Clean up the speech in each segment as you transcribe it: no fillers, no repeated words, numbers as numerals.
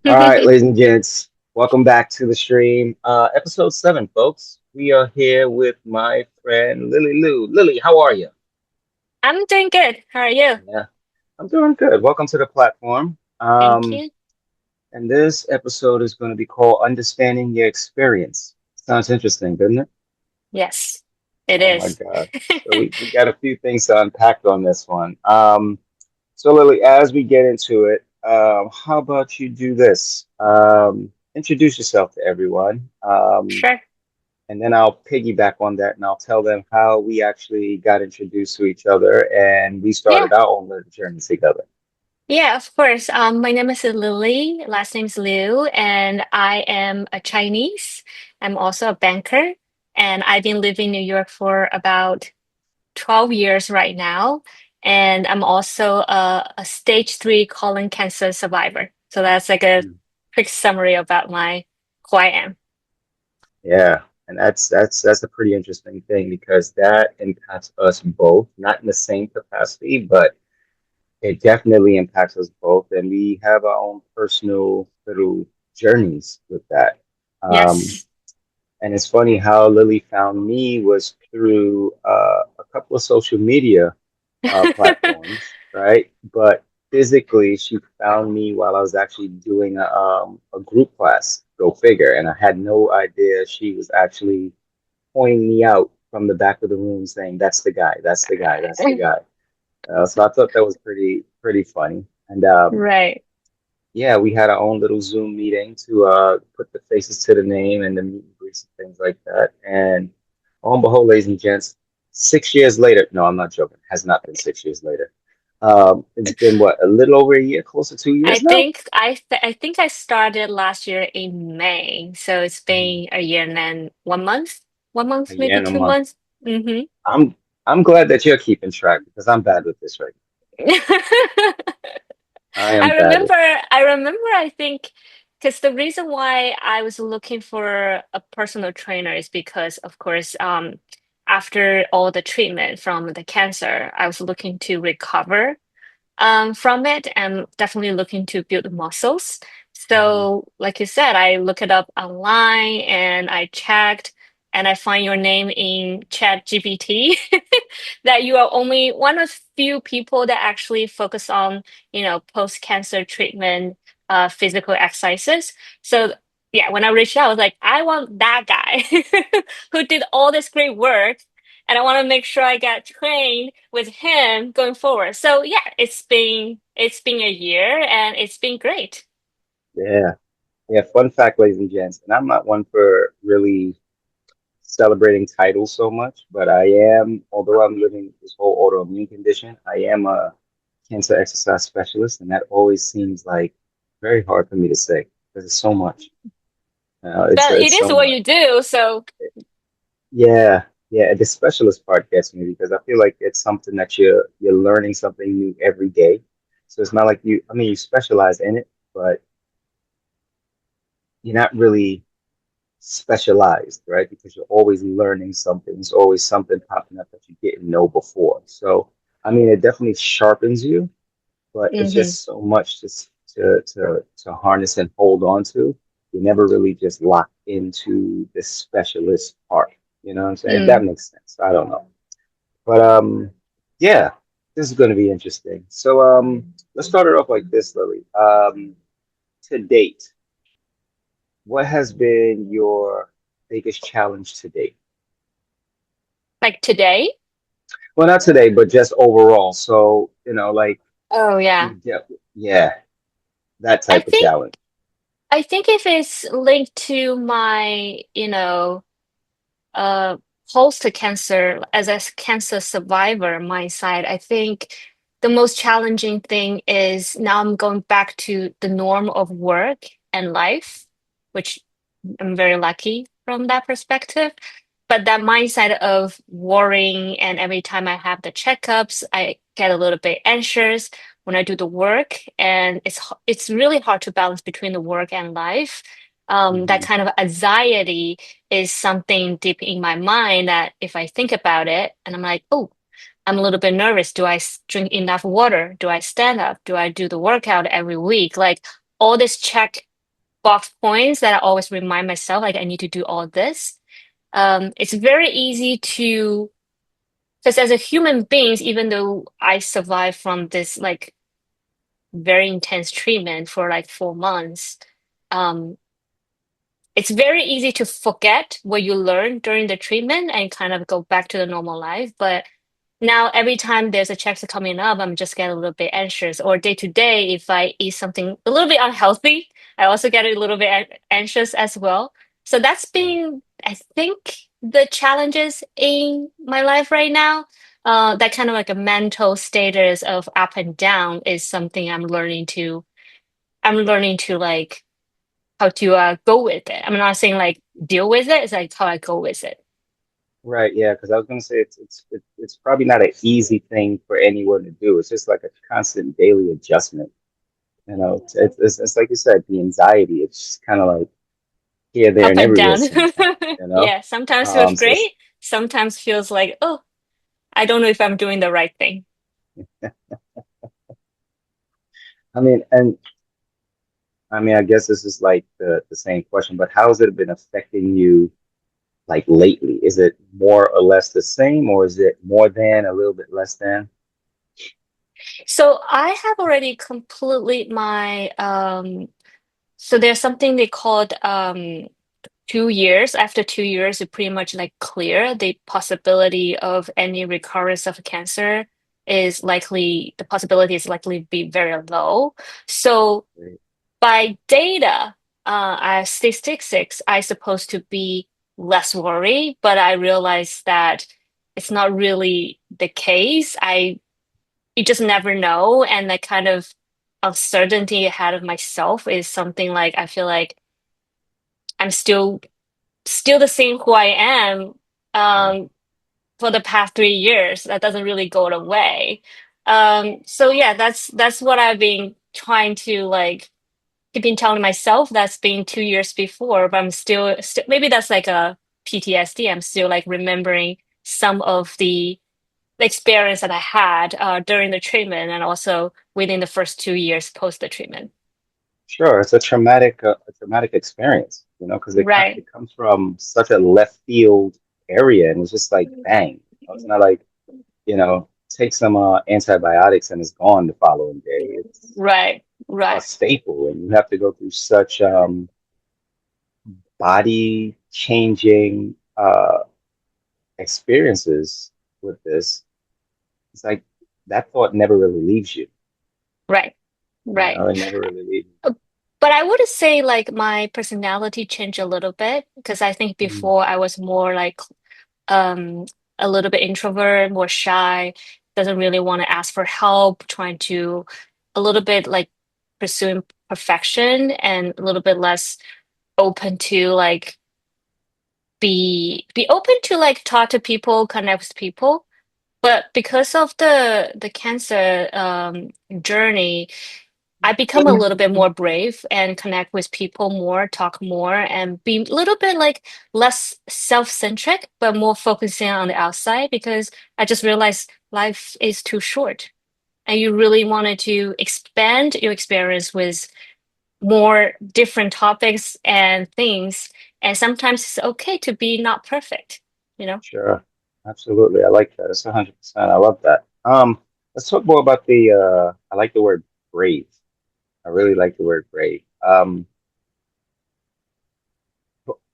All right, ladies and gents, welcome back to the stream. Episode 7, folks. We are here with my friend Lily Lou. Lily, how are you? I'm doing good. How are you? Yeah, I'm doing good. Welcome to the platform. Thank you. And this episode is going to be called Understanding Your Experience. Sounds interesting, doesn't it? Yes, it Oh my is. God. So we got a few things to unpack on this one. So Lily, as we get into it, how about you do this? Introduce yourself to everyone. Sure. And then I'll piggyback on that and I'll tell them how we actually got introduced to each other and we Yeah. started our own little journey together. Yeah, of course. My name is Lily. Last name is Liu, and I am a Chinese. I'm also a banker, and I've been living in New York for about 12 years right now. And I'm also a stage three colon cancer survivor. So that's like a Mm. quick summary about my who I am. Yeah, and that's a pretty interesting thing because that impacts us both, not in the same capacity, but it definitely impacts us both, and we have our own personal little journeys with that. Um, Yes. And it's funny how Lily found me was through a couple of social media platforms, right? But physically, she found me while I was actually doing a group class. Go figure. And I had no idea she was actually pointing me out from the back of the room, saying, "That's the guy. That's the guy. That's the guy." So I thought that was pretty funny. And Right. yeah, we had our own little Zoom meeting to put the faces to the name and the meet and greets and things like that. And lo and behold, ladies and gents, 6 years later, no, I'm not joking, has not been 6 years later. It's been what, a little over a year, close to 2 years now? I think I started last year in May, so it's Mhm. been a year and then 1 month, A year maybe and a two month. months. Mm-hmm. I'm I'm glad that you're keeping track because I'm bad with this right now. I am I bad with remember, I think, because the reason why I was looking for a personal trainer is because, of course, after all the treatment from the cancer, I was looking to recover from it and definitely looking to build muscles. Mhm. So, like you said, I look it up online and I checked and I find your name in Chat GPT that you are only one of few people that actually focus on, post-cancer treatment, physical exercises. So yeah, when I reached out, I was like, I want that guy who did all this great work and I want to make sure I get trained with him going forward. So yeah, it's been a year and it's been great. Yeah. Yeah, fun fact, ladies and gents, and I'm not one for really celebrating titles so much, but I am, although I'm living this whole autoimmune condition, I am a cancer exercise specialist, and that always seems like very hard for me to say because it's so much. But it It's is so what much. you do. So Yeah, yeah. The specialist part gets me because I feel like it's something that you're learning something new every day. So it's not like you. I mean, you specialize in it, but you're not really specialized, right? Because you're always learning something. There's always something popping up that you didn't know before. So, I mean, it definitely sharpens you, but it's hmm just so much to harness and hold on to. You never really just lock into the specialist part. You know what I'm saying? If that mm. makes sense. I don't know. But yeah, this is going to be interesting. So let's start it off like this, Lily. To date, what has been your biggest challenge to date? Like today. Well, not today, but just overall. So, like Oh yeah. you yeah, that I type of think challenge. I think if it's linked to my, uh post cancer as a cancer survivor my side, I think the most challenging thing is now I'm going back to the norm of work and life, which I'm very lucky from that perspective. But that mindset of worrying, and every time I have the checkups, I get a little bit anxious when I do the work, and it's really hard to balance between the work and life. That Hmm. kind of anxiety is something deep in my mind that if I think about it, and I'm like, oh, I'm a little bit nervous. Do I drink enough water? Do I stand up? Do I do the workout every week? Like all this check box points that I always remind myself, like I need to do all this. It's very easy to, because as a human beings, even though I survived from this like very intense treatment for like 4 months, um, it's very easy to forget what you learned during the treatment and kind of go back to the normal life. But now every time there's a check coming up, I'm just get a little bit anxious. Or day to day, if I eat something a little bit unhealthy, I also get a little bit anxious as well. So that's been, I think, the challenges in my life right now. That kind of like a mental status of up and down is something I'm learning to like how to go with it. I'm not saying like deal with it. It's like how I go with it. Right, yeah, because I was gonna say it's probably not an easy thing for anyone to do. It's just like a constant daily adjustment. You know, it's like you said, the anxiety. It's just kind of like here, there, Up and and everywhere down. sometimes. You know, Yeah, sometimes feels so great. Sometimes feels like, oh, I don't know if I'm doing the right thing. I mean, and I mean, I guess this is like the same question, but how has it been affecting you like lately? Is it more or less the same, or is it more than a little bit less than? So I have already completely my so there's something they called 2 years. After 2 years, you pretty much like clear the possibility of any recurrence of cancer is likely the possibility is likely to be very low. So by data, as statistics, I supposed to be less worried, but I realized that it's not really the case. You just never know, and that kind of uncertainty ahead of myself is something like I feel like I'm still the same who I am Yeah, um, for the past 3 years. That doesn't really go away. So yeah, that's what I've been trying to like keep been telling myself. That's been 2 years before, but I'm still maybe that's like a PTSD. I'm still like remembering some of the experience that I had during the treatment and also within the first 2 years post the treatment. sure. It's a traumatic experience, you know, because Right. it comes from such a left field area, and it's just like bang. You know, it's not like, you know, take some antibiotics and it's gone the following day. It's Right. a Right. staple, and you have to go through such body changing experiences with this. It's like that thought never really leaves you. Right. You Right. know, it never really leaves Uh, But I would say like my personality changed a little bit because I think you. before I was more like um a little bit introvert, more shy, doesn't really want to ask for help, trying to a little bit like pursuing perfection and a little bit less open to like be open to like talk to people, connect with people. But because of the cancer journey, I become a little bit more brave and connect with people more, talk more, and be a little bit like less self-centric, but more focusing on the outside because I just realized life is too short. And you really wanted to expand your experience with more different topics and things. And sometimes it's okay to be not perfect, you know? Sure. Absolutely. I like that. It's 100%. I love that. Let's talk more about I like the word brave. I really like the word brave.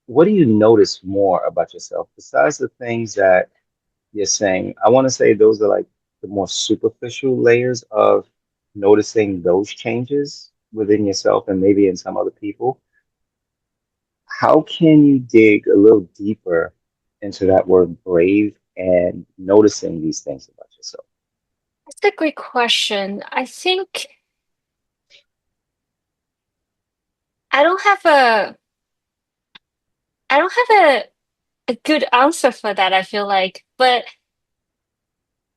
What do you notice more about yourself besides the things that you're saying? I want to say those are like the more superficial layers of noticing those changes within yourself and maybe in some other people. How can you dig a little deeper into that word brave and noticing these things about yourself? That's a great question. I think I don't have a I don't have a good answer for that, I feel like. But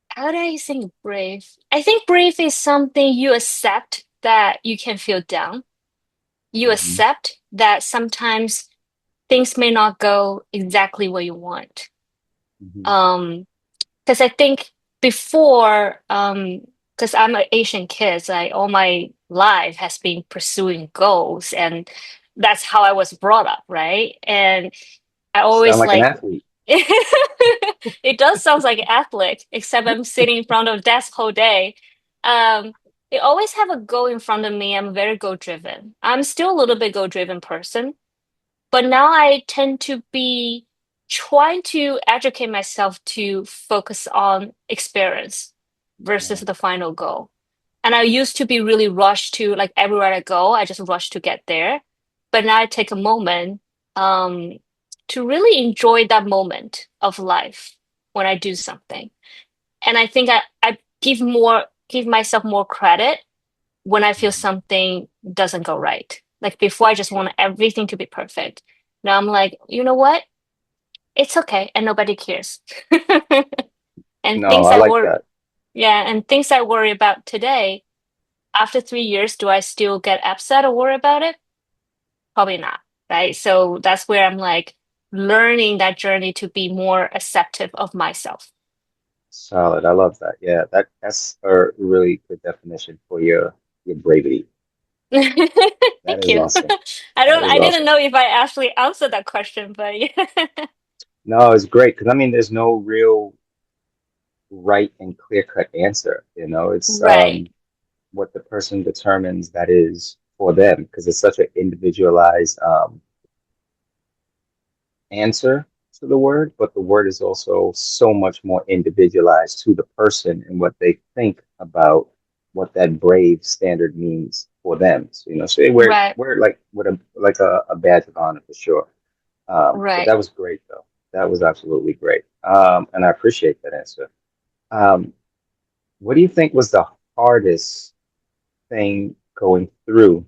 how do I think brave? I think brave is something you accept that you can feel down. You Hmm. accept that sometimes things may not go exactly what you want. Hmm. Um, because I think before, because I'm an Asian kid, so I all my life has been pursuing goals and that's how I was brought up, right? And I Sound always like an like athlete. it does sound like athletic, except I'm sitting in front of a desk whole day. Um, they always have a goal in front of me. I'm very goal driven. I'm still a little bit goal driven person, but now I tend to be trying to educate myself to focus on experience versus Yeah. the final goal. And I used to be really rushed to like everywhere I go, I just rush to get there. But now I take a moment um, to really enjoy that moment of life when I do something. And I think I give myself more credit when I feel Mhm. something doesn't go right. Like before, I just Sure. want everything to be perfect. Now I'm like, you know what? It's okay, and nobody cares. And No, I like that. yeah, and things I worry about today, after 3 years, do I still get upset or worry about it? Probably not, right? So that's where I'm like learning that journey to be more acceptive of myself. Solid. I love that. Yeah, that's a really good definition for your bravery. That Thank is you. awesome. That is I didn't awesome. know if I actually answered that question, but yeah. No, it's great because I mean, there's no real right and clear cut answer. You know, it's Right, what the person determines that is for them because it's such an individualized answer to the word, but the word is also so much more individualized to the person and what they think about what that brave standard means for them. So, you know, so they right, wear it like with a badge of honor for sure. But right. that was great though. That was absolutely great. And I appreciate that answer. Um, what do you think was the hardest thing going through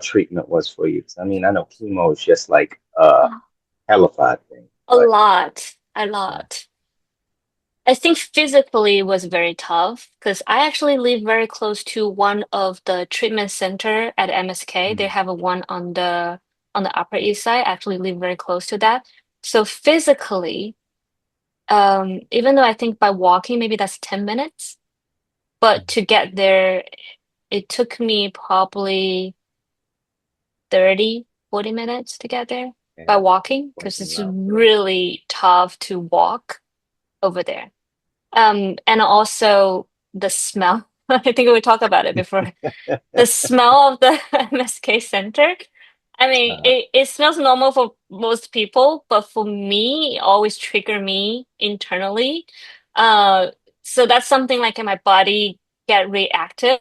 treatment was for you? 'Cause, I mean, I know chemo is just like a hellified thing, A but lot, a yeah. lot. I think physically it was very tough because I actually live very close to one of the treatment center at MSK. They Mhm. have a one on the Upper East Side. I actually live very close to that. So physically, even though I think by walking maybe that's 10 minutes, but to get there, it took me probably 30, 40 minutes to get there by Yeah, walking because working it's around for that. really tough to walk over there. And also the smell. I think we talked about it before. The smell of the MSK Center. I mean, Uh, it smells normal for most people, but for me, it always trigger me internally. Uh, so that's something like in my body get reactive.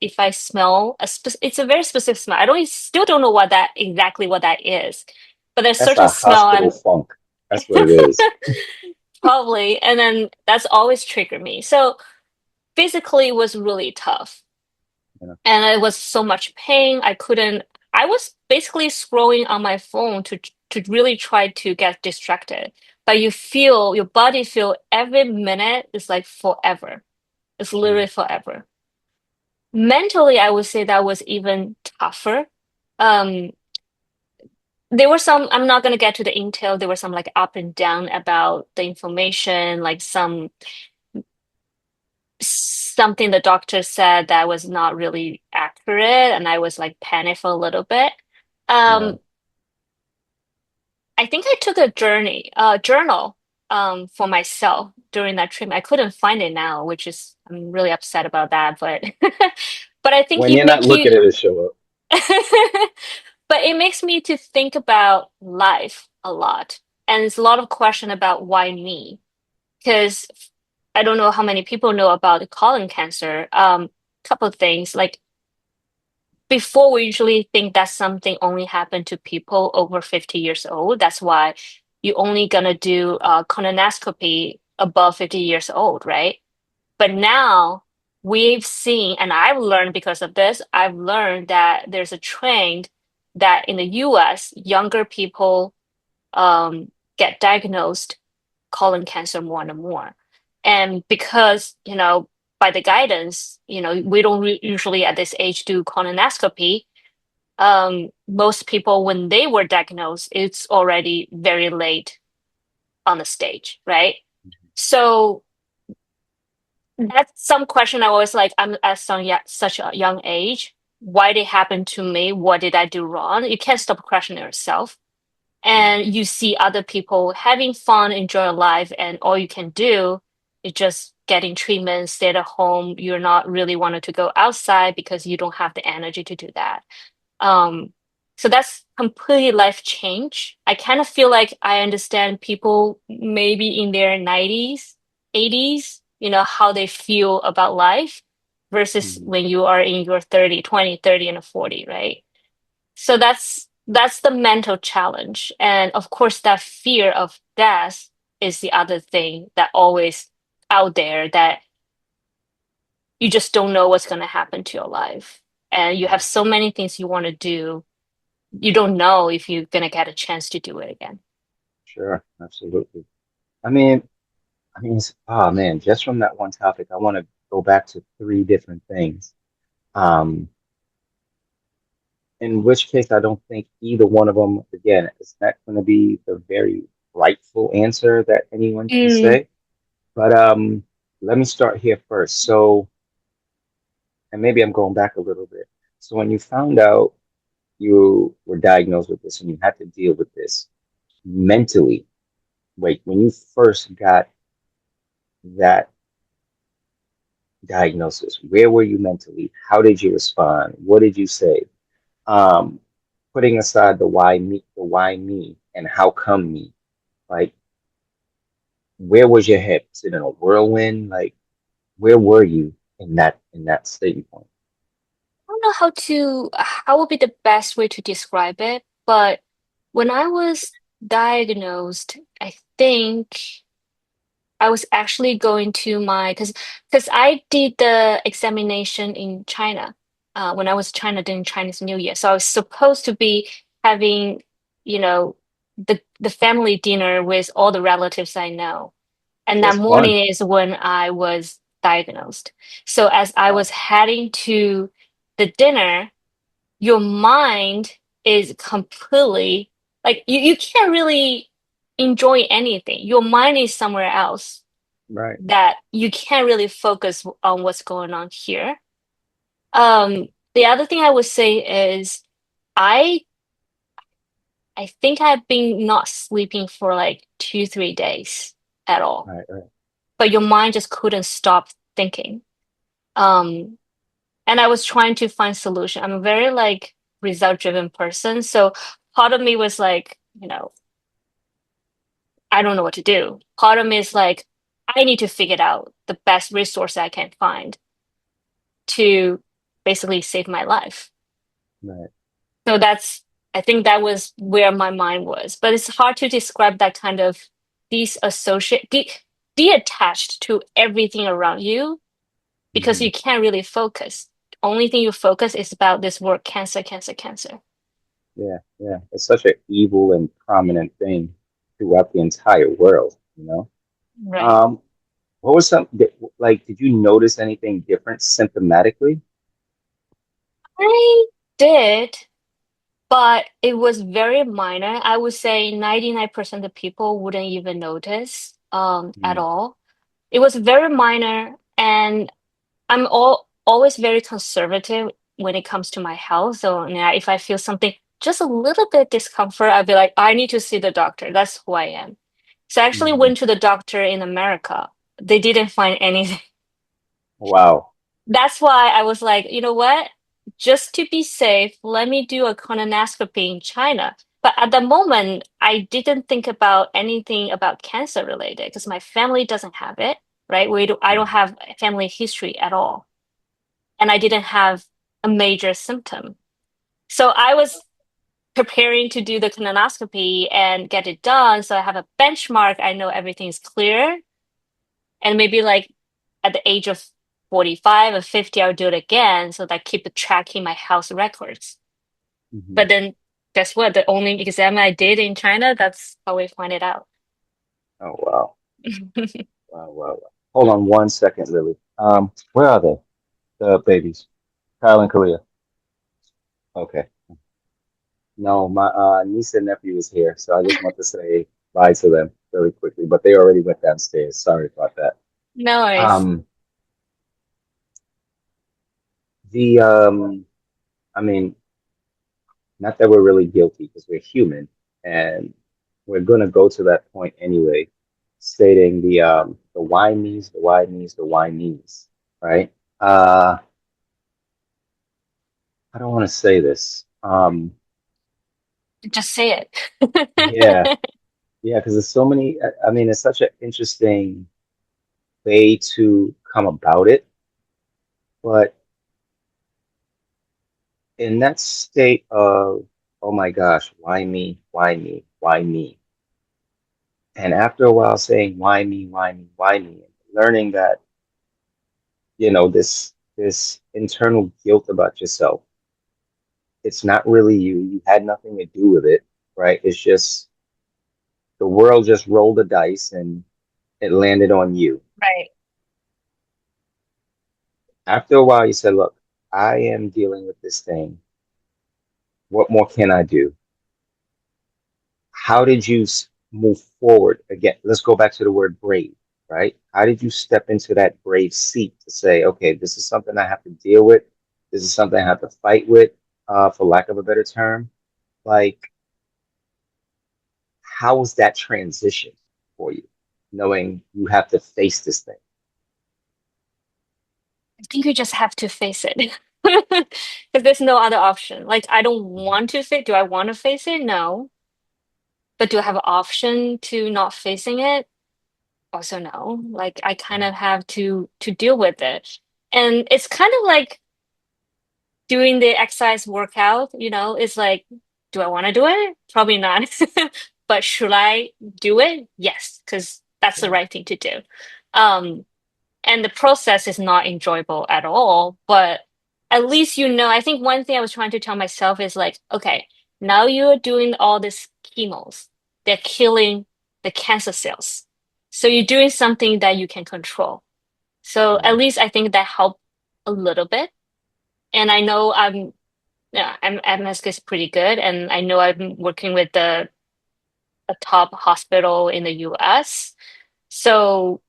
If I smell it's a very specific smell. I don't still don't know what that is, but there's that's certain a smell hospital I'm funk. That's what it is. probably, and then that's always triggered me. So physically it was really tough. You know? And it was so much pain. I was basically scrolling on my phone to really try to get distracted. But your body feel every minute is like forever. It's Mm, literally forever. Mentally, I would say that was even tougher. Um, there were some, I'm not gonna get to the intel, there were some like up and down about the information, like something the doctor said that was not really accurate, and I was like panicked for a little bit. yeah, Um, I think I took a journal for myself during that treatment. I couldn't find it now, which is I'm really upset about that, but but I think when you you're not make looking you at it show up. but it makes me to think about life a lot. And it's a lot of question about why me. Because I don't know how many people know about colon cancer. Couple of things like before we usually think that something only happened to people over 50 years old. That's why you only gonna do colonoscopy above 50 years old, right? But now we've seen, and I've learned because of this, I've learned that there's a trend that in the US, younger people get diagnosed colon cancer more and more. And because, by the guidance, we don't usually at this age do colonoscopy. Most people, when they were diagnosed, it's already very late on the stage, right? So that's some question I always like, I'm at such a young age. why they happened to me, what did I do wrong? You can't stop questioning yourself. Mm, And you see other people having fun, enjoy life, and all you can do is just getting treatment, stay at home. You're not really wanting to go outside because you don't have the energy to do that. Um, so that's completely life change. I kind of feel like I understand people maybe in their 90s, 80s, how they feel about life versus mhm. when you are in your 30, 20, 30, and 40, right? So that's the mental challenge. And of course, that fear of death is the other thing that always out there that you just don't know what's going to happen to your life. And you have Right. so many things you want to do. You don't know if you're going to get a chance to do it again. Sure, absolutely. I mean, oh man, just from that one topic, I want to go back to three different things. Um, in which case, I don't think either one of them, again, is not going to be the very rightful answer that anyone can Mm, say. But let me start here first. So, and maybe I'm going back a little bit. So, when you found out you were diagnosed with this and you had to deal with this mentally, like when you first got that diagnosis, where were you mentally? How did you respond? What did you say? Um, Putting aside why me, and how come me? Like, where was your head? Was it in a whirlwind? Like, where were you in that state point? I don't know how would be the best way to describe it, but when I was diagnosed, I think I was actually going to my because I did the examination in China when I was China during Chinese New Year. So I was supposed to be having, you know, the family dinner with all the relatives I know. And that That's fun. morning is when I was diagnosed. So as I Wow. was heading to the dinner, your mind is completely like you can't really enjoy anything. Your mind is somewhere else Right. that you can't really focus on what's going on here. The other thing I would say is I I think I've been not sleeping for like 2, 3 days at all, Right. Right. but your mind just couldn't stop thinking. Um, and I was trying to find solution. I'm a very like result driven person, so part of me was like, I don't know what to do. Part of me is like, I need to figure out the best resource I can find to basically save my life. Right. So I think that was where my mind was. But it's hard to describe that kind of disassociate, detached to everything around you because Hmm. you can't really focus. Only thing you focus is about this word cancer, cancer, cancer. Yeah. Yeah. It's such an evil and prominent thing throughout the entire world, you know? Right. Um, what was like, did you notice anything different symptomatically? I did, but it was very minor. I would say 99% of people wouldn't even notice at Mm, all. It was very minor, and I'm always very conservative when it comes to my health. So yeah, if I feel something just a little bit discomfort, I'd be like, I need to see the doctor. That's who I am. So I actually mhm. went to the doctor in America. They didn't find anything. Wow. That's why I was like, you know what? Just to be safe, let me do a colonoscopy in China. But at the moment, I didn't think about anything about cancer related because my family doesn't have it, right? I don't Mm, have family history at all. And I didn't have a major symptom. So I was preparing to do the colonoscopy and get it done. So I have a benchmark. I know everything's clear. And maybe like at the age of 45 or 50, I'll do it again so that I keep tracking my health records. mhm. But then guess what? The only exam I did in China, that's how we find it out. Oh, wow. Wow, wow, wow. Hold on one second, Lily. Where are they? The babies. Kyle and Kalia. Okay. No, my niece and nephew is here, so I just want to say bye to them really quickly, but they already went downstairs. Sorry about that. No worries. Um, the I mean, not that we're really guilty because we're human and we're going to go to that point anyway, stating the why me's, the why me's, the why me's, right? Uh, I don't want to say this. Just say Yeah, it. yeah, because there's so many. I mean, it's such an interesting way to come about it, but in that state of, oh my gosh, why me? Why me? Why me? And after a while saying, why me? Why me? Why me? Learning that, this internal guilt about yourself, it's not really you. You had nothing to do with it, right? It's just the world just rolled the dice and it landed on you. Right. After a while, you said, look, I am dealing with this thing. What more can I do? How did you move forward? Again, let's go back to the word brave, right? How did you step into that brave seat to say, okay, this is something I have to deal with. This is something I have to fight with, for lack of a better term. Like, how was that transition for you, knowing you have to face this thing? I think you just have to face it. Because there's no other option. Like, I don't want to face. Do I want to face it? No. But do I have an option to not facing it? Also no. Like, I kind of have to deal with it. And it's kind of like doing the exercise workout, it's like, do I want to do it? Probably not. But should I do it? Yes, because that's the Yeah, right thing to do. Um, and the process is not enjoyable at all, but at least I think one thing I was trying to tell myself is like, okay, now you're doing all this chemos. They're killing the cancer cells. So you're doing something that you can control. So at yeah, least I think that helped a little bit. And I know yeah, MSK is pretty good, and I know I'm working with the a top hospital in the US. So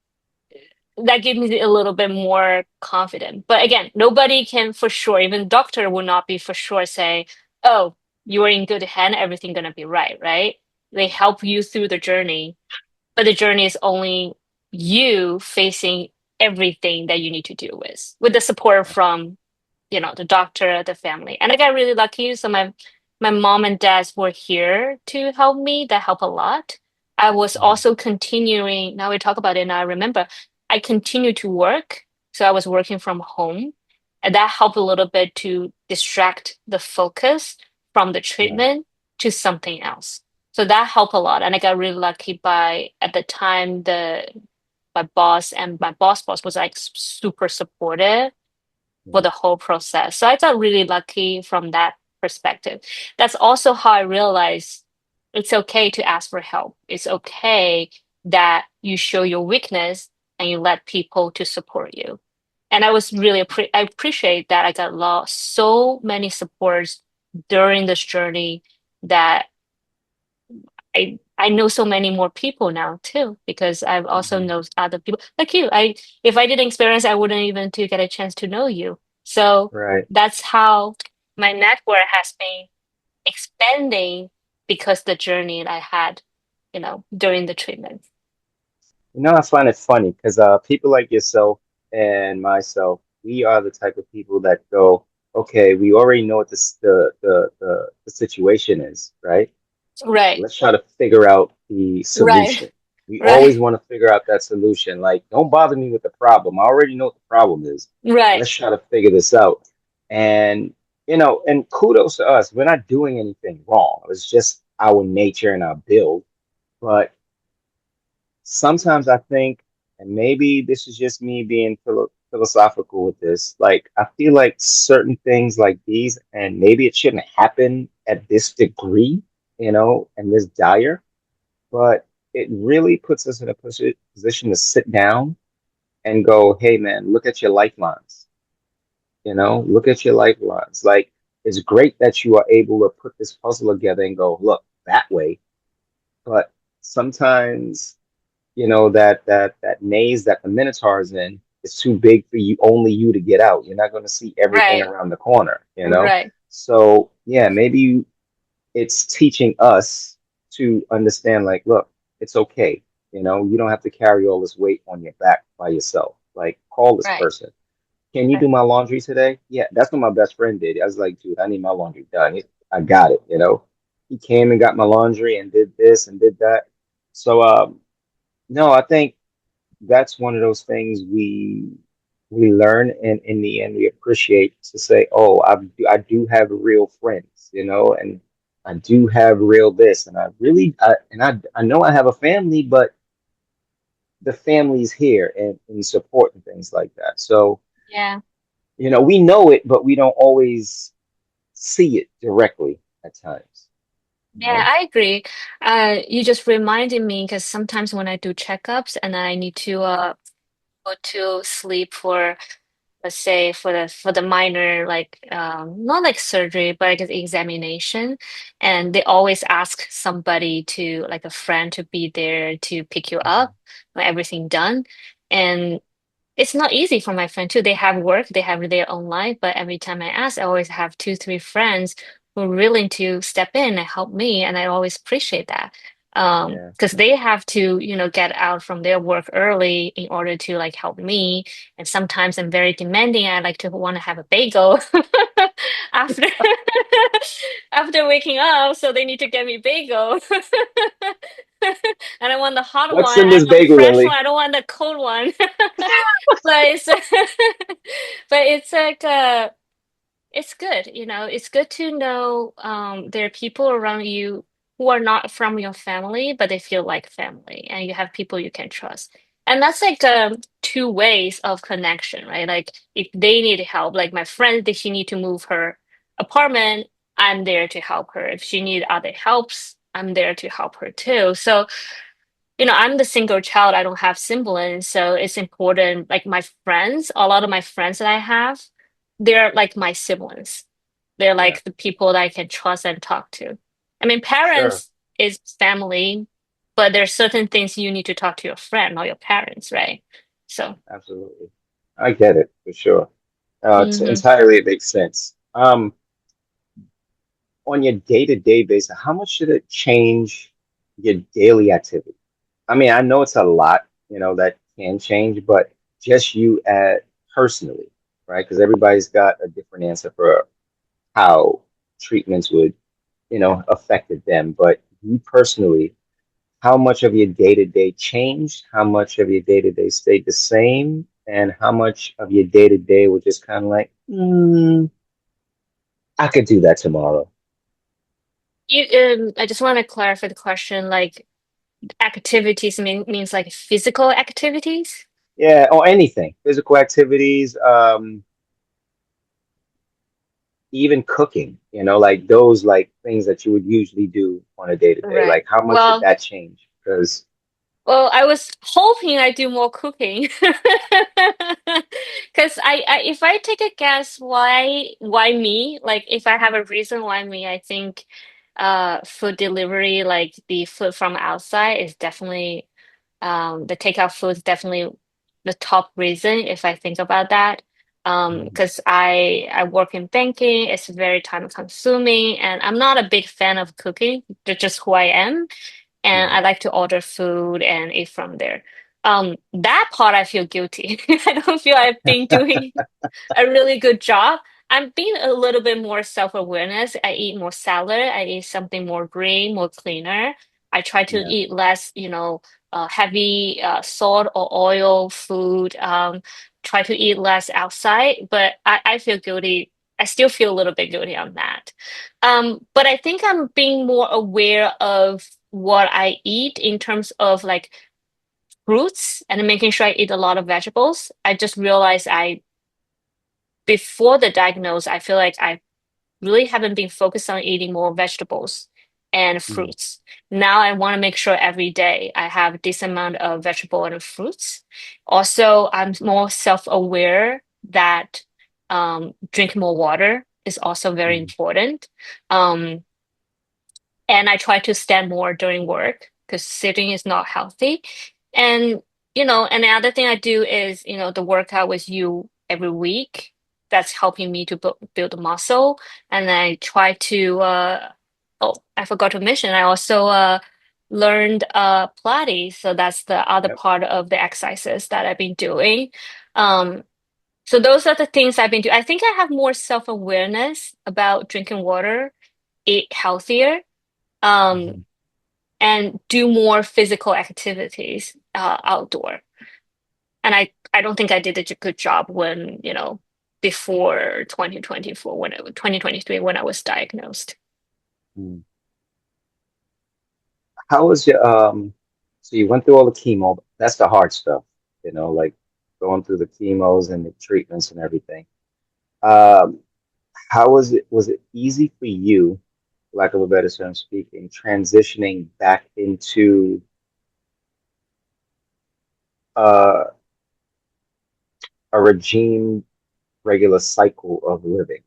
that gives me a little bit more confident. But again, nobody can for sure, even doctor will not be for sure say, oh, you're in good hand, everything gonna be right, right? They help you through the journey, but the journey is only you facing everything that you need to deal with the support from the doctor, the family. And I got really lucky. So my mom and dad were here to help me. That helped a lot. I was mhm, also continuing, now we talk about it, and I remember I continued to work. So I was working from home. And that helped a little bit to distract the focus from the yeah, treatment to something else. So that helped a lot. And I got really lucky by at the time the my boss and my boss was like super supportive for yeah, the whole process. So I got really lucky from that perspective. That's also how I realized it's okay to ask for help. It's okay that you show your weakness and you let people to support you. And I was really I appreciate that I got lost so many supports during this journey that I know so many more people now too because I've also mhm. known other people like you. I If I didn't experience, I wouldn't even to get a chance to know you. So Right. that's how my network has been expanding because the journey that I had, during the treatment. I find it funny because people like yourself and myself, we are the type of people that go, okay, we already know what the situation is, right? Right, Let's try to figure out the right, solution. We always right, want to figure out that solution. Like, don't bother me with the problem. I already know what the problem is. right. Let's try to figure this out. And, and kudos to us. We're not doing anything wrong. It's just our nature and our build. But sometimes I think, and maybe this is just me being philosophical with this, like, I feel like certain things like these, and maybe it shouldn't happen at this degree, and this dire, but it really puts us in a position to sit down and go, hey, man, look at your lifelines, look at your lifelines. Like, it's great that you are able to put this puzzle together and go, look, that way. But sometimes that maze that the Minotaur is in is too big for you, only you to get out. You're not going to see everything Right, around the corner. right. So yeah, maybe it's teaching us to understand, like, look, it's okay. You don't have to carry all this weight on your back by yourself. Like, call this Right. person. Can you do Right. my laundry today? Yeah, that's what my best friend did. I was like, dude, I need my laundry done. I got it. He came and got my laundry and did this and did that. So, no, I think that's one of those things we learn, and in the end we appreciate to say, oh, I do have real friends, and I do have real this, and I know I have a family, but the family's here and support and things like that. So, Yeah. we know it, but we don't always see it directly at times, you Yeah, know? I agree. You just reminded me because sometimes when I do checkups and I need to go to sleep for, let's say, for the minor, like not like surgery but like an examination, and they always ask somebody to, like a friend, to be there to pick you up Mhm. when everything done. And it's not easy for my friend too. They have work, they have their own life, but every time I ask, I always have two, three friends who are willing to step in and help me, and I always appreciate that. Yeah. Because they have to, get out from their work early in order to like help me. And sometimes I'm very demanding. I like to want to have a bagel after after waking up, so they need to get me bagel. And I want the hot What's one. in I this want bagel, fresh one. Lily? I don't want the cold one. But it's but it's like it's good, it's good to know there are people around you who are not from your family, but they feel like family, and you have people you can trust. And that's like two ways of connection, right? Like if they need help, like my friend, if she need to move her apartment, I'm there to help her. If she need other helps, I'm there to help her too. So I'm the single child. I don't have siblings, so it's important. Like my friends, a lot of my friends that I have, they're like my siblings. They're Yeah, like the people that I can trust and talk to. I mean, sure. parents is family, but there's certain things you need to talk to your friend or your parents, right? So, Absolutely. I get it for sure. hmm Entirely, it makes sense. On your day-to-day basis, how much should it change your daily activity? I mean, I know it's a lot, that can change, but just you at personally, right? Because everybody's got a different answer for how treatments would, affected them. But you personally, how much of your day-to-day changed? How much of your day-to-day stayed the same? And how much of your day-to-day was just kind of like, I could do that tomorrow. I just want to clarify the question. Like activities means like physical activities. Yeah, or anything, physical activities, even cooking, like those like things that you would usually do on a day to day. Right. Like how much did Well, that change? Because Well, I was hoping I do more cooking. Because if I take a guess, why me? Like if I have a reason why me, I think food delivery, like the food from outside is definitely the takeout food is definitely the top reason if I think about that. Mhm. Because I work in banking, it's very time consuming, and I'm not a big fan of cooking. That's just who I am, and I Mhm. like to order food and eat from there. That part I feel guilty. I don't feel I've been doing a really good job. I'm being a little bit more self-awareness. I eat more salad. I eat something more green, more cleaner. I try to Yeah. eat less, heavy salt or oil food. Try to eat less outside, but I feel guilty. I still feel a little bit guilty on that. But I think I'm being more aware of what I eat in terms of like fruits and making sure I eat a lot of vegetables. I just realized before the diagnose, I feel like I really haven't been focused on eating more vegetables and Mhm. fruits. Now I want to make sure every day I have a decent amount of vegetable and fruits. Also, I'm more self-aware that drink more water is also very Mhm. important. Um, and I try to stand more during work because sitting is not healthy. And and the other thing I do is, the workout with you every week. that's helping me to build muscle. And I try to oh, I forgot to mention, I also learned Pilates. So that's the other Yep. part of the exercises that I've been doing. Um, so those are the things I've been doing. I think I have more self-awareness about drinking water, eat healthier, um, Hmm. and do more physical activities outdoor. And I don't think I did a good job when, before 2024, 2023, when I was diagnosed. How was your so you went through all the chemo, that's the hard stuff, like going through the chemos and the treatments and everything. Um, how was it easy for you, lack of a better term speaking, transitioning back into uh, a regime regular cycle of living?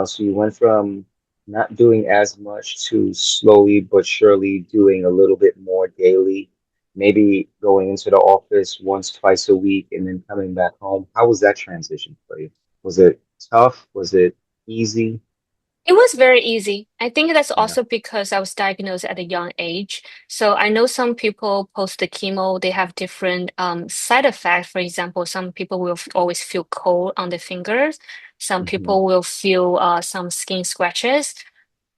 So you went from not doing as much to slowly but surely doing a little bit more daily, maybe going into the office once, twice a week, and then coming back home. How was that transition for you? Was it tough? Was it easy? It was very easy. I think that's Yeah. also because I was diagnosed at a young age. So I know some people post the chemo, they have different side effects. For example, some people will always feel cold on the fingers. Some Hmm. people will feel some skin scratches.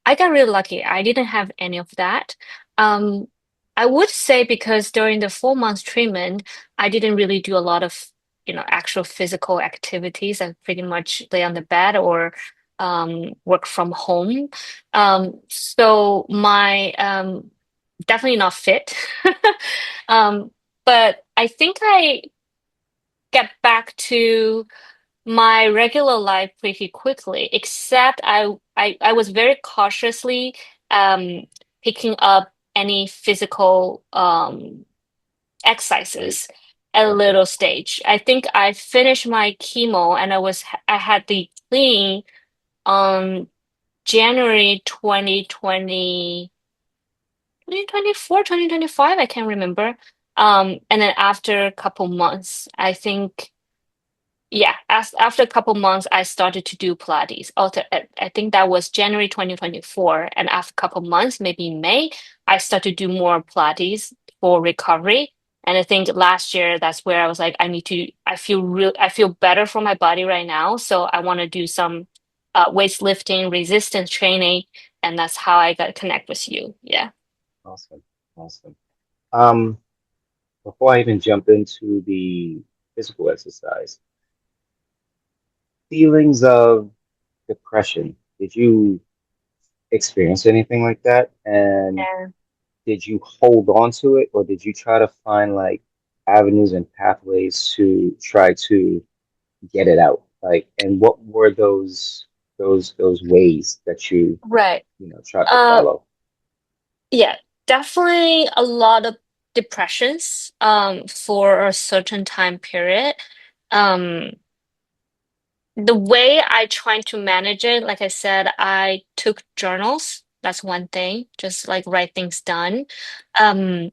I got really lucky. I didn't have any of that. Um, I would say because during the 4 months treatment, I didn't really do a lot of, actual physical activities. I pretty much lay on the bed or work from home. So my definitely not fit. Um, but I think I get back to my regular life pretty quickly, except I was very cautiously um, picking up any physical Right. exercises at a Okay. little stage. I think I finished my chemo and I had the clean on January 2020, 2024, 2025. I can't remember. And then after a couple months, I think. Yeah, after a couple months, I started to do Pilates. Also, I think that was January 2024. And after a couple months, maybe in May, I started to do more Pilates for recovery. And I think last year, that's where I was like, I feel better for my body right now. So I want to do some weightlifting, resistance training. And that's how I got to connect with you. Yeah. Awesome. Awesome. Um, Before I even jump into the physical exercise, feelings of depression. Did you experience anything like that? And Yeah. did you hold on to it, or did you try to find like avenues and pathways to try to get it out? Like, and what were those ways that you Right. tried to Uh, follow? Yeah, definitely a lot of depressions for a certain time period. Um the way I try to manage it, like I said, I took journals. That's one thing, just like write things down. Um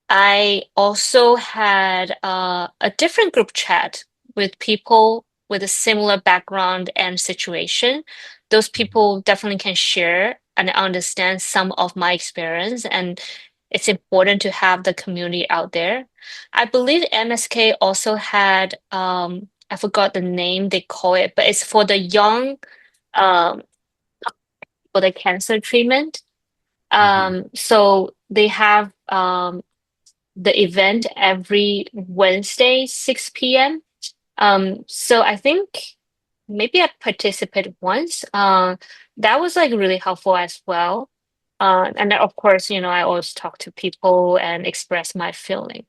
I also had a different group chat with people with a similar background and situation. Those Mhm. people definitely can share and understand some of my experience, and it's important to have the community out there. I believe MSK also had, I forgot the name they call it, but it's for the young, um, for the cancer treatment. Mhm. So they have the event every Wednesday, 6 p.m. So I think maybe I participated once. That was like really helpful as well. And then of course, I always talk to people and express my feeling.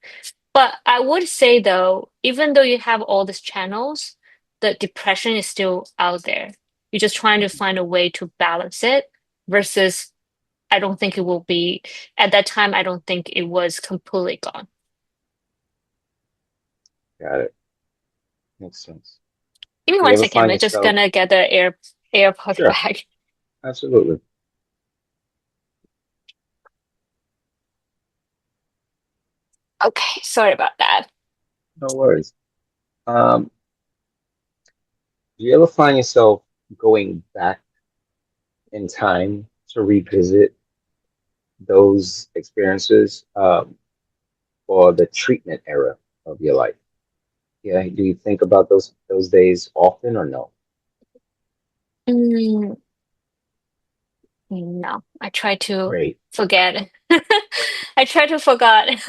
But I would say though, even though you have all these channels, the depression is still out there. You're just trying to find a way to balance it versus I don't think it will be, at that time, I don't think it was completely gone. Got it. Makes sense. Give me Do you one ever second. find We're just yourself? gonna get the AirPod Sure, back. absolutely. Okay, sorry about that. No worries. Um, Do you ever find yourself going back in time to revisit those experiences, or the treatment era of your life? Yeah, do you think about those days often or no? Mm, no, I try to Great, forget. I try to forget.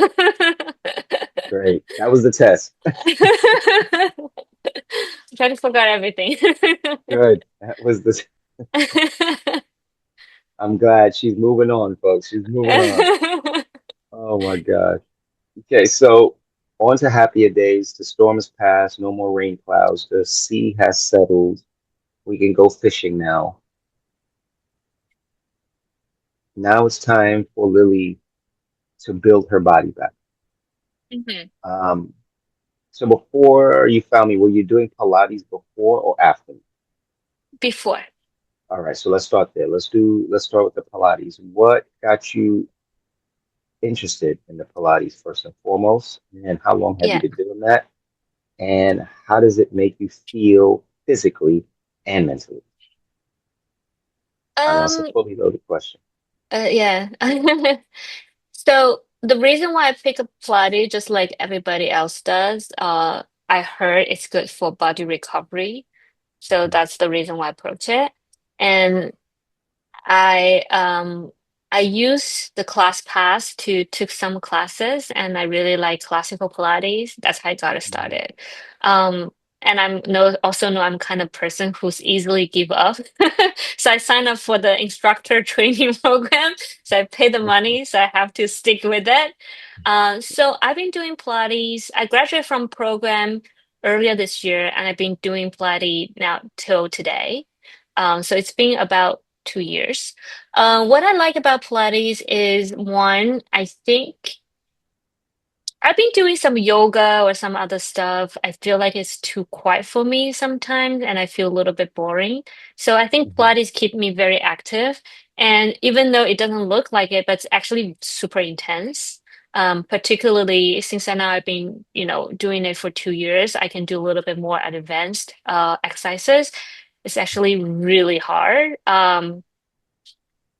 great. That was the test. I try to forget everything. Good. That was the. I'm glad she's moving on, folks. She's moving on. Oh my God. Okay, so on to happier days. The storm has passed. No more rain clouds. The sea has settled. We can go fishing now. Now it's time for Lily to build her body back. Mhm. Um, so before you found me, were you doing Pilates before or after? Before, All right, so let's start there. Let's start with the Pilates. What got you interested in the Pilates first and foremost? And how long have you yeah. been doing that? And how does it make you feel physically and mentally? I know it's a Um, fully loaded question. yeah. So the reason why I pick up Pilates, just like everybody else does, I heard it's good for body recovery. So that's the reason why I approach it. And I um I use the class pass to took some classes and I really like classical Pilates. That's how I got it Mhm. started. Um and also know I'm kind of person who's easily give up. So I signed up for the instructor training program. So I pay the money, so I have to stick with it. So I've been doing Pilates. I graduated from program earlier this year and I've been doing Pilates now till today. So it's been about 2 years. What I like about Pilates is one, I think I've been doing some yoga or some other stuff. I feel like it's too quiet for me sometimes, and I feel a little bit boring. So I think Mhm. Pilates keep me very active. And even though it doesn't look like it, but it's actually super intense. Particularly since I now I've been, doing it for 2 years, I can do a little bit more advanced exercises. It's actually really hard.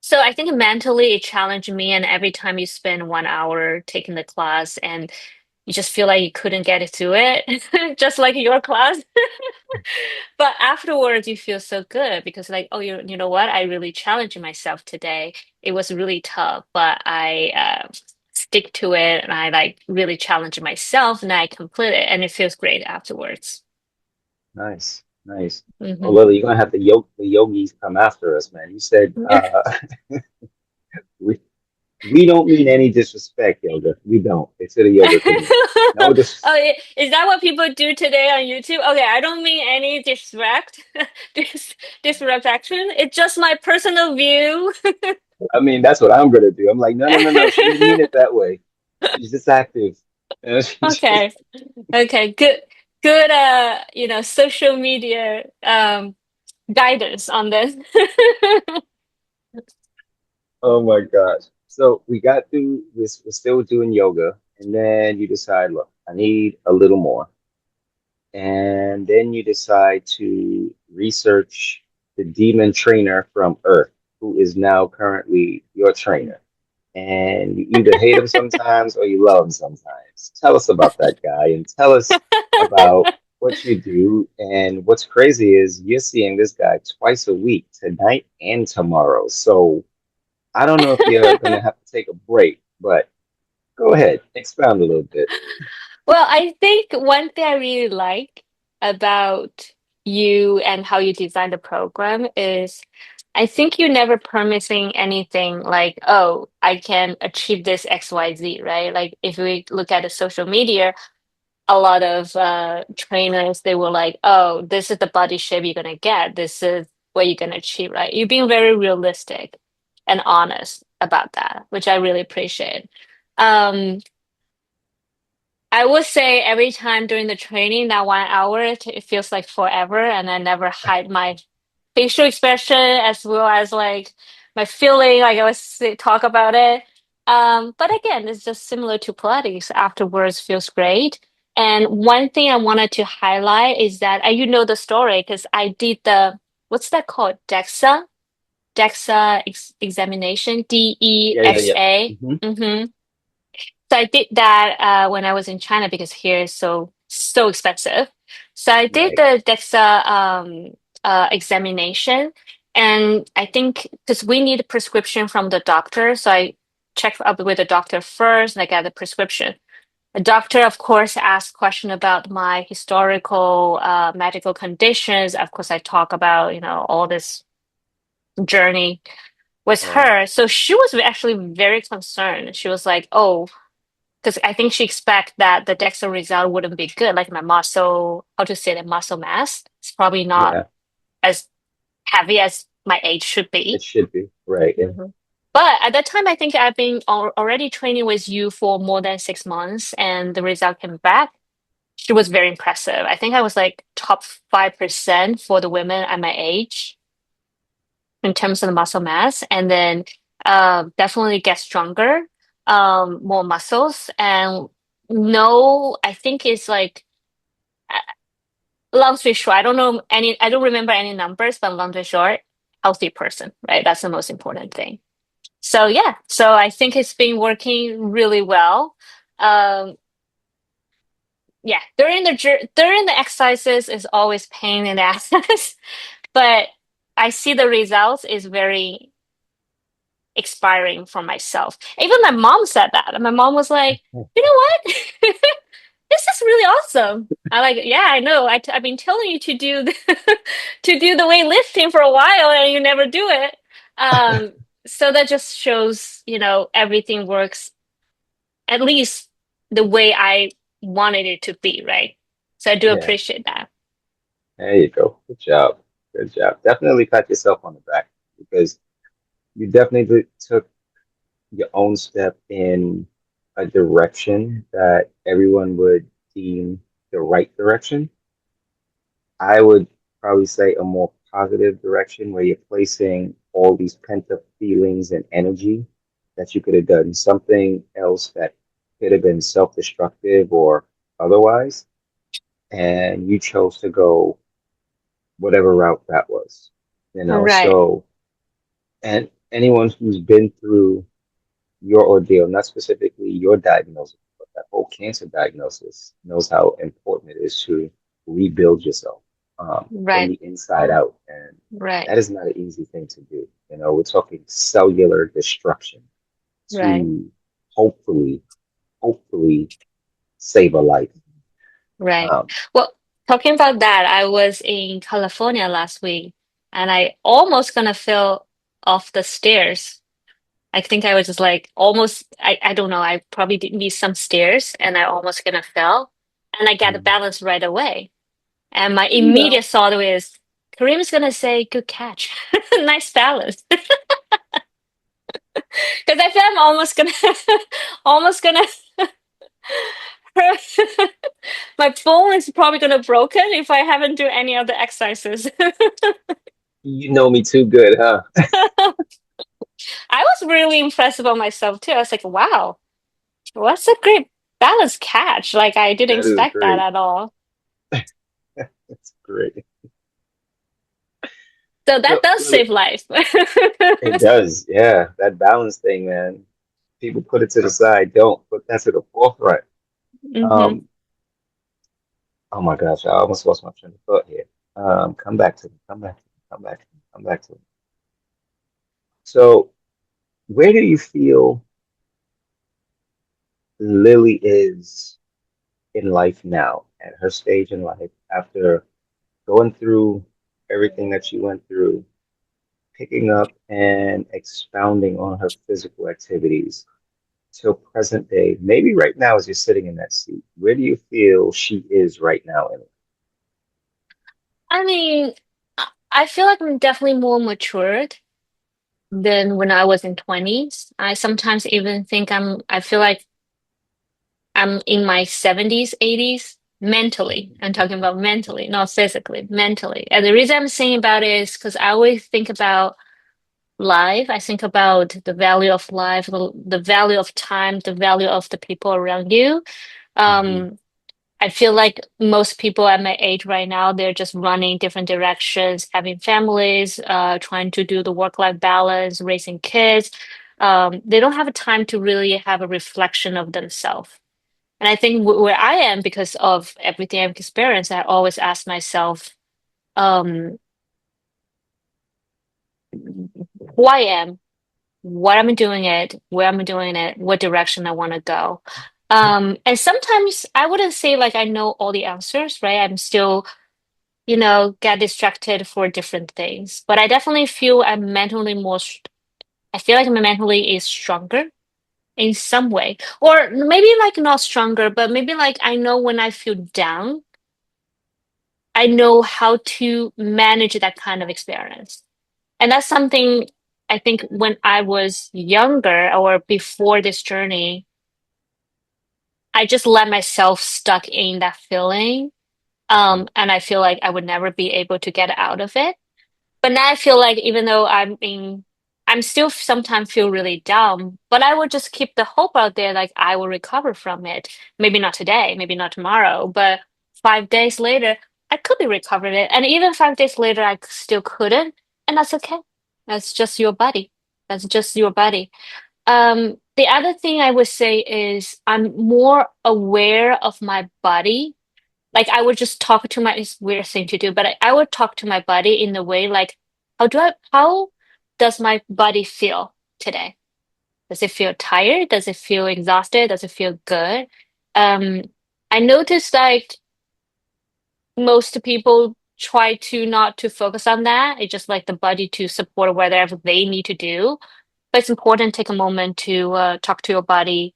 So I think mentally it challenged me, and every time you spend 1 hour taking the class and you just feel like you couldn't get it through it, just like your class. But afterwards, you feel so good because, like, oh, you know what? I really challenged myself today. It was really tough, but I stick to it and I like really challenge myself and I complete it, and it feels great afterwards. Nice, nice. Oh, Hmm. Lily, you're gonna have the yogis come after us, man. You said we we don't mean any disrespect, yoga. We don't. It's to the yoga community. No Oh, dis. is that what people do today on YouTube? Okay, I don't mean any disrespect, disrespect. It's just my personal view. I mean, that's what I'm gonna do. I'm like, no, no, no, no. She didn't mean it that way. She's just active. She just, Okay, okay, good. Social media guidance on this. oh my gosh. So we got through this. We're still doing yoga, and then you decide, look, I need a little more. And then you decide to research the demon trainer from Earth, who is now currently your trainer. And you either hate him sometimes or you love him sometimes. Tell us about that guy and tell us about what you do. And what's crazy is you're seeing this guy twice a week, tonight and tomorrow. So I don't know if you're going to have to take a break, but go ahead, expound a little bit. Well, I think one thing I really like about you and how you design the program is I think you're never promising anything like, oh, I can achieve this XYZ, right? Like if we look at the social media, a lot of trainers, they were like, oh, this is the body shape you're gonna get. This is what you're gonna achieve, right? You're being very realistic and honest about that, which I really appreciate. Um, I would say every time during the training, that 1 hour, it feels like forever, and I never hide my facial expression as well as like my feeling. Like I always talk about it. But again, it's just similar to Pilates. Afterwards, feels great, And one thing I wanted to highlight is that you know the story because I did the what's that called? DEXA examination, Yeah, yeah, yeah. DEXA. Hmm. So I did that when I was in China because here is so expensive. So I did Right. the DEXA examination, and I think because we need a prescription from the doctor, so I checked up with the doctor first, and I got the prescription. The doctor, of course, asked question about my historical medical conditions. Of course, I talk about all this journey with Right. her. So she was actually very concerned. She was like, "Oh." Because I think she expect that the DEXA result wouldn't be good, like my muscle, how to say the muscle mass. It's probably not Yeah, as heavy as my age should it be. should be. Right. Yeah. Mhm. But at that time, I think I've been already training with you for more than 6 months, and the result came back. She was very impressive. I think I was like top 5% for the women at my age in terms of the muscle mass, and then definitely get stronger, more muscles, and no, I think it's like long story short, I don't remember any numbers, but long story short, healthy person, right? That's the most important thing. So yeah, so I think it's been working really well. Um, yeah, during the exercises is always pain in the ass, but I see the results is very expiring for myself. Even my mom said that. My mom was like, you know what? This is really awesome. I like, yeah, I know. I've been telling you to do to do the weightlifting for a while and you never do it. Um, so that just shows, everything works at least the way I wanted it to be, right? So I do Yeah. appreciate that. There you go. Good job. Good job. Definitely pat yourself on the back because you definitely took your own step in a direction that everyone would deem the right direction. I would probably say a more positive direction where you're placing all these pent up feelings and energy that you could have done something else that could have been self destructive or otherwise. And you chose to go whatever route that was, you know. Right, So, and anyone who's been through your ordeal, not specifically your diagnosis, but that whole cancer diagnosis, knows how important it is to rebuild yourself from right, the inside out. And right, that is not an easy thing to do. You know, we're talking cellular destruction right. to hopefully, hopefully save a life. Right. Um, Well, talking about that, I was in California last week and I almost gonna fell off the stairs. I think I was just like almost I don't know, I probably did miss some stairs and I almost gonna fell. And I got the balance right away. And my you know, immediate thought was Kareem's gonna say, good catch. Nice balance. Because I feel I'm almost gonna almost gonna my bone is probably gonna broken if I haven't do any other exercises. you know me too good, huh? I was really impressed about myself too. I was like, wow, what's a great balance catch? Like I didn't That is expect that great. at all. That's great. So that So, does Lily, save life. it does, yeah. That balance thing, man. People put it to the side, don't put that to the forefront. hmm Um, oh my gosh, I almost lost my train of thought here. Come back to me, come back to me, come back to me, come back to me. So, where do you feel Lily is in life now, at her stage in life, after going through everything that she went through, picking up and expounding on her physical activities till present day, maybe right now as you're sitting in that seat, where do you feel she is right now in I mean, I feel like I'm definitely more matured than when I was in 20s. I sometimes even think I feel like I'm in my 70s, 80s mentally. I'm talking about mentally, not physically, mentally. And the reason I'm saying about it is because I always think about life. I think about the value of life, the value of time, the value of the people around you. life? Um, I feel like most people at my age right now, they're just running different directions, having families, trying to do the work-life balance, raising kids. They don't have a time to really have a reflection of themselves. And I think where I am, because of everything I've experienced, I always ask myself, um, who I am, what I'm doing it, where I'm doing it, what direction I want to go. And sometimes I wouldn't say like I know all the answers, right? I'm still, get distracted for different things. But I definitely feel I'm mentally I feel like my mentally is stronger in some way. Or maybe like not stronger, but maybe like I know when I feel down, I know how to manage that kind of experience. And that's something I think when I was younger or before this journey, I just let myself stuck in that feeling. And I feel like I would never be able to get out of it. But now I feel like even though I'm still sometimes feel really down, but I would just keep the hope out there, like I will recover from it. Maybe not today, maybe not tomorrow, but 5 days later, I could be recovered it. And even 5 days later, I still couldn't. And that's okay. That's just your body. That's just your body. The other thing I would say is I'm more aware of my body. Like I would just talk to it's a weird thing to do, but I would talk to my body in the way like, how does my body feel today? Does it feel tired? Does it feel exhausted? Does it feel good? Um, I noticed like most people try to not to focus on that. It's just like the body to support whatever they need to do. But it's important to take a moment to talk to your body,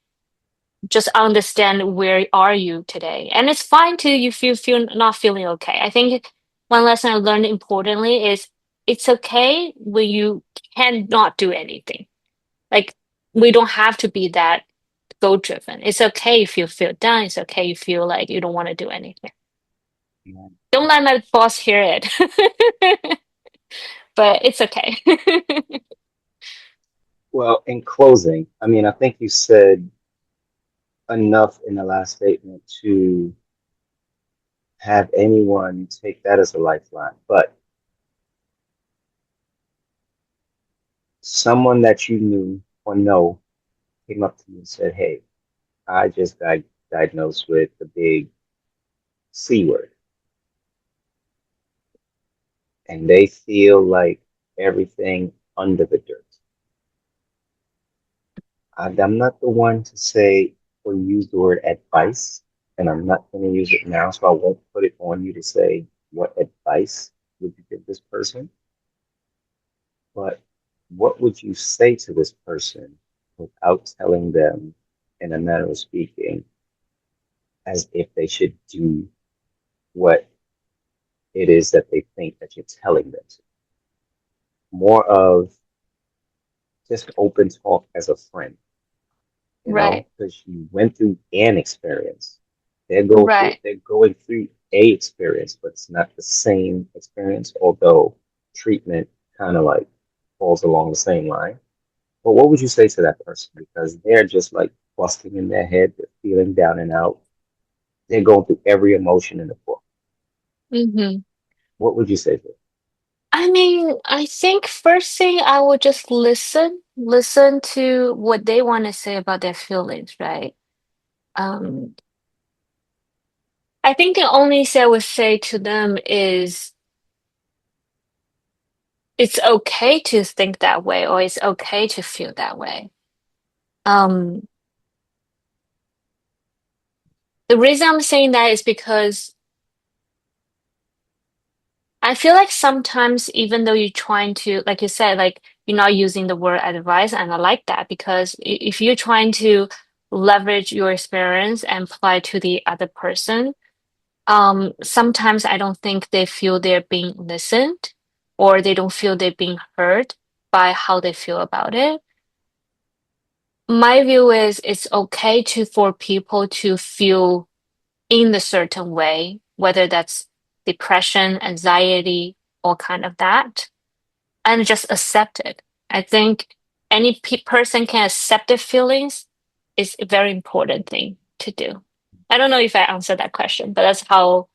just understand where are you today. And it's fine to you feel not feeling okay. I think one lesson I learned importantly is it's okay when you cannot do anything. Like we don't have to be that goal driven. It's okay if you feel done. It's okay if you feel like you don't want to do anything. Yeah. Don't let my boss hear it. But it's okay. Well, in closing, I mean, I think you said enough in the last statement to have anyone take that as a lifeline. But someone that you knew or know came up to you and said, "Hey, I just got diagnosed with the big C word," and they feel like everything under the dirt. I'm not the one to say or use the word advice, and I'm not going to use it now, so I won't put it on you to say what advice would you give this person. But what would you say to this person without telling them, in a manner of speaking, as if they should do what it is that they think that you're telling them to? More of just open talk as a friend, Right, because you went through an experience. right. They're going through a experience, but it's not the same experience, although treatment kind of like falls along the same line. But what would you say to that person? Because they're just like busting in their head, they're feeling down and out. They're going through every emotion in the book. Hmm. What would you say to them? I mean, I think first thing I would just listen to what they want to say about their feelings, right? Um, I think the only thing I would say to them is it's okay to think that way or it's okay to feel that way. Um, the reason I'm saying that is because I feel like sometimes even though you're trying to, like you said, like you're not using the word advice, and I like that because if you're trying to leverage your experience and apply to the other person, sometimes I don't think they feel they're being listened or they don't feel they're being heard by how they feel about it. My view is it's okay to for people to feel in a certain way, whether that's depression, anxiety, or kind of that, and just accept it. I think any person can accept their feelings is a very important thing to do. I don't know if I answered that question, but that's how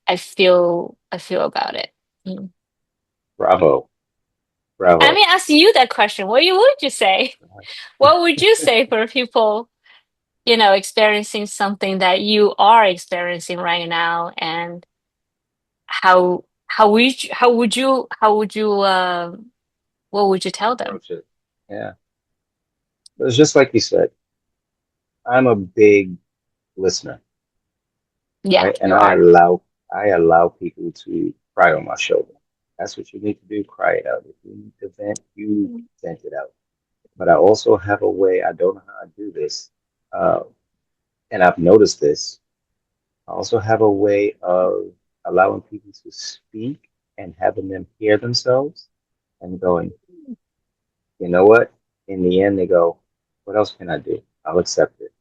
I feel about it. Mm. Bravo, Let bravo. me ask you that question. What would you say? What would you say for people, experiencing something that you are experiencing right now, and what would you tell them? Approach it. Yeah. It's just like you said, I'm a big listener, Yeah, right? And you are. I allow people to cry on my shoulder. That's what you need to do, cry it out. If you need to vent, you vent it out. But I also have a way, I don't know how I do this, uh, and I've noticed this. I also have a way of allowing people to speak and having them hear themselves and going, you know what? In the end, they go, what else can I do? I'll accept it.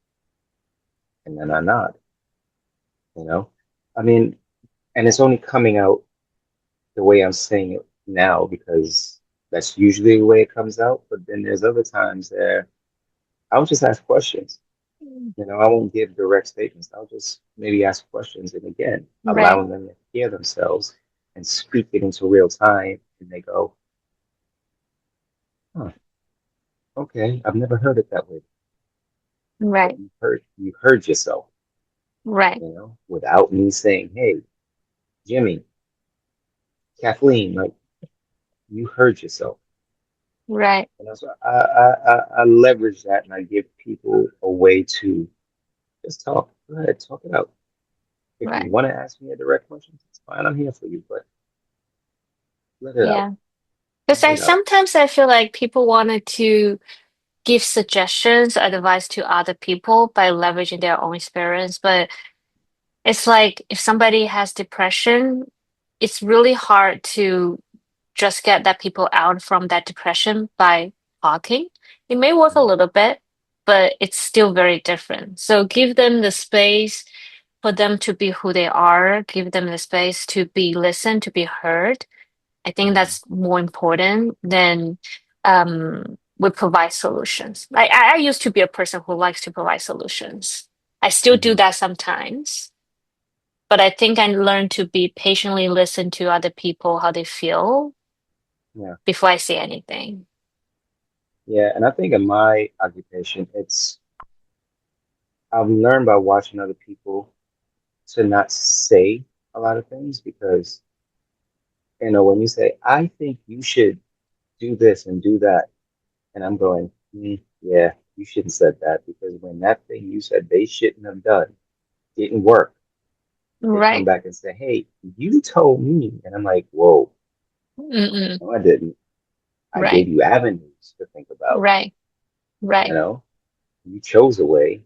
And then I nod, you know? I mean, and it's only coming out the way I'm saying it now because that's usually the way it comes out. But then there's other times there I'll just ask questions. You know, I won't give direct statements. I'll just maybe ask questions and again, Right, allowing them to hear themselves and speak it into real time. And they go, huh, okay, I've never heard it that way. But right, you heard yourself, right, without me saying, hey, Jimmy, Kathleen, like you heard yourself. right. So I leverage that and I give people a way to just talk. Go ahead, talk it out. If you Right. want to ask me a direct question, it's fine. I'm here for you, but let it out. Yeah. Because Let I it out. sometimes I feel like people wanted to give suggestions, advice to other people by leveraging their own experience, but it's like if somebody has depression, it's really hard to just get that people out from that depression by talking. It may work a Mhm. little bit, but it's still very different. So give them the space for them to be who they are, give them the space to be listened, to be heard. I think Mhm. that's more important than we provide solutions. I used to be a person who likes to provide solutions. I still do Mhm. that sometimes, but I think I learned to be patiently listen to other people, how they feel Yeah. before I say anything. Yeah. And I think in my occupation, I've learned by watching other people to not say a lot of things because, when you say, I think you should do this and do that, and I'm going, yeah, you shouldn't have said that because when that thing you said they shouldn't have done didn't work, they come Right. back and say, hey, you told me. And I'm like, whoa, Mm-mm. no, I didn't. I gave Right. you avenues to think about, Right. you Right. know, you chose a way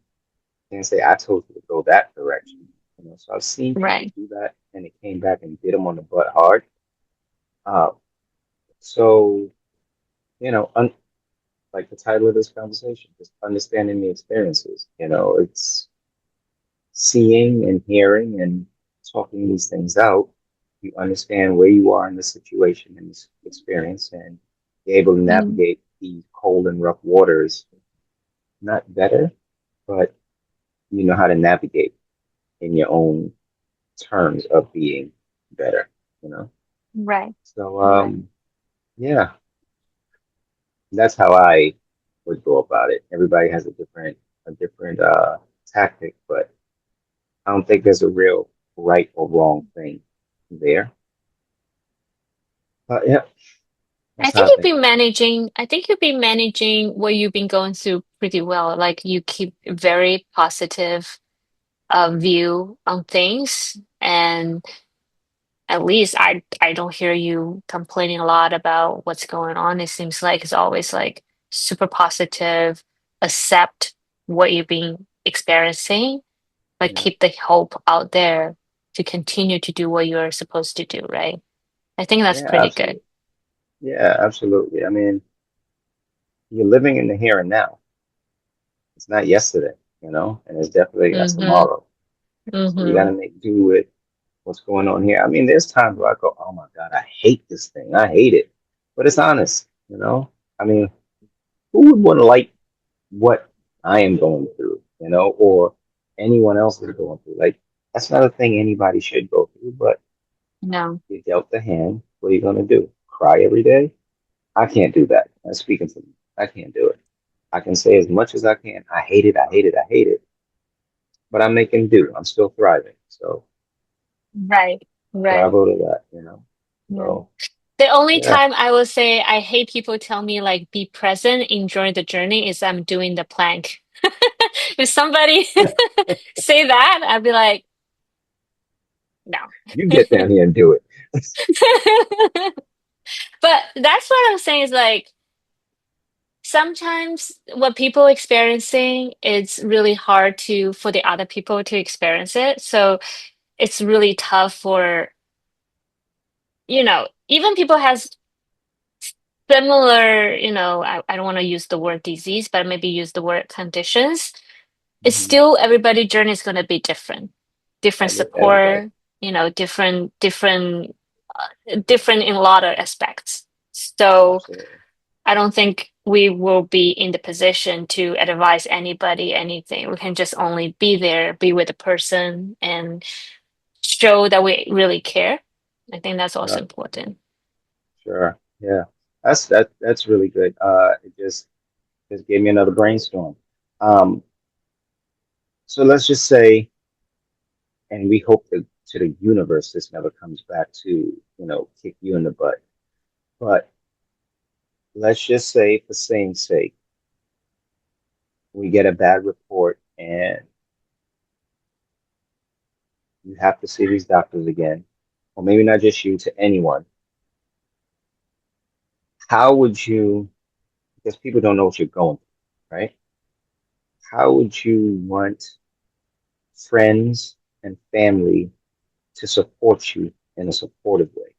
and say, I told you to go that direction. So I've seen people Right. do that and it came back and bit them on the butt hard. Uh, so, like the title of this conversation, just understanding the experiences. It's seeing and hearing and talking these things out. You understand where you are in the situation and this experience, and you're able to Mm. navigate these cold and rough waters, not better, but you know how to navigate in your own terms of being better, you know? Right. So, Right. yeah, that's how I would go about it. Everybody has a different tactic, but I don't think there's a real right or wrong thing there. But yeah, I that's how think I think about it. you've been managing what you've been going through pretty well. Like you keep a very positive view on things, and at least I don't hear you complaining a lot about what's going on. It seems like it's always like super positive, accept what you've been experiencing, but Yeah, keep the hope out there to continue to do what you're supposed to do, right? I think that's yeah, pretty good. absolutely. Yeah, absolutely. I mean, you're living in the here and now. It's not yesterday, and it's definitely not Mm-hmm. tomorrow. So you got Mm-hmm. to make do with what's going on here. I mean, there's times where I go, oh my God, I hate this thing. I hate it. But it's honest. I mean, who would want to like what I am going through, or anyone else is going through. Like that's not a thing anybody should go through. But No. you dealt the hand. What are you gonna do? Cry every day? I can't do that. I'm speaking for me. I can't do it. I can say as much as I can. I hate it. I hate it. I hate it. But I'm making do. I'm still thriving. So Right. Right. bravo to that. You know. Yeah. So The only yeah. time I will say I hate people tell me like be present, enjoy the journey is I'm doing the plank. If somebody say that, I'd be like, no. You get down here and do it. But that's what I'm saying is like sometimes what people experiencing it's really hard to for the other people to experience it. So it's really tough for, even people has similar, I don't want to use the word disease, but maybe use the word conditions. It's Mhm. still everybody's journey is going to be different. Different Everybody. support, different in a lot of aspects. So Absolutely. I don't think we will be in the position to advise anybody anything. We can just only be there, be with the person, and show that we really care. I think that's also Sure. important. Sure. Yeah. That's really good. It just gave me another brainstorm. Um, so let's just say, and we hope that to the universe this never comes back to, kick you in the butt. But let's just say, for saying sake, we get a bad report and you have to see these doctors again, or maybe not just you, to anyone. How would you, because people don't know what you're going through, right? How would you want friends and family to support you in a supportive way?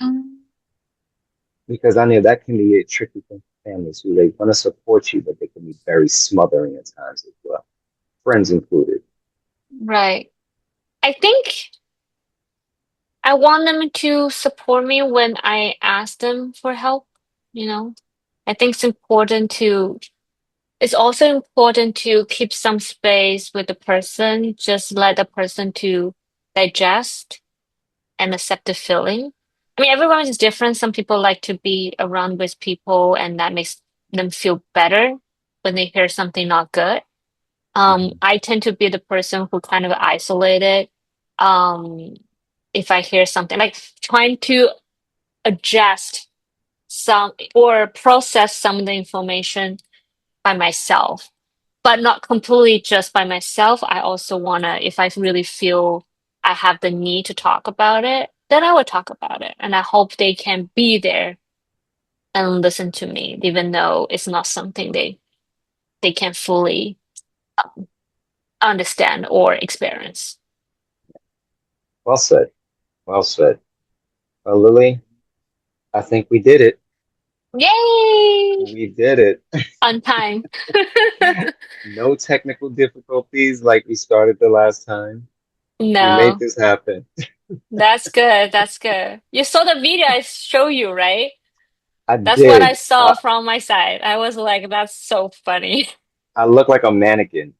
Mm. Because I know that can be a tricky thing for families who they want to support you, but they can be very smothering at times as well, friends included. Right. I think I want them to support me when I ask them for help, you know. I think it's also important to keep some space with the person, just let the person to digest and accept the feeling. I mean, everyone is different. Some people like to be around with people and that makes them feel better when they hear something not good. Mhm. I tend to be the person who kind of isolated. Um, if I hear something like trying to adjust some or process some of the information by myself, but not completely just by myself. I also wanna, if I really feel I have the need to talk about it, then I would talk about it. And I hope they can be there and listen to me, even though it's not something they can fully understand or experience. Well said. Well said. Well, Lily, I think we did it. Yay! We did it. On time. No technical difficulties like we started the last time. We made No, this happen. that's good. That's good. You saw the video I show you, right? I That's what I did. saw from my side. I was like, that's so funny. I look like a mannequin.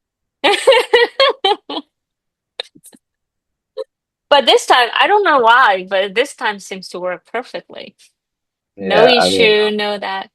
But this time, I don't know why, but this time seems to work perfectly. No Yeah, I mean, issue, no that.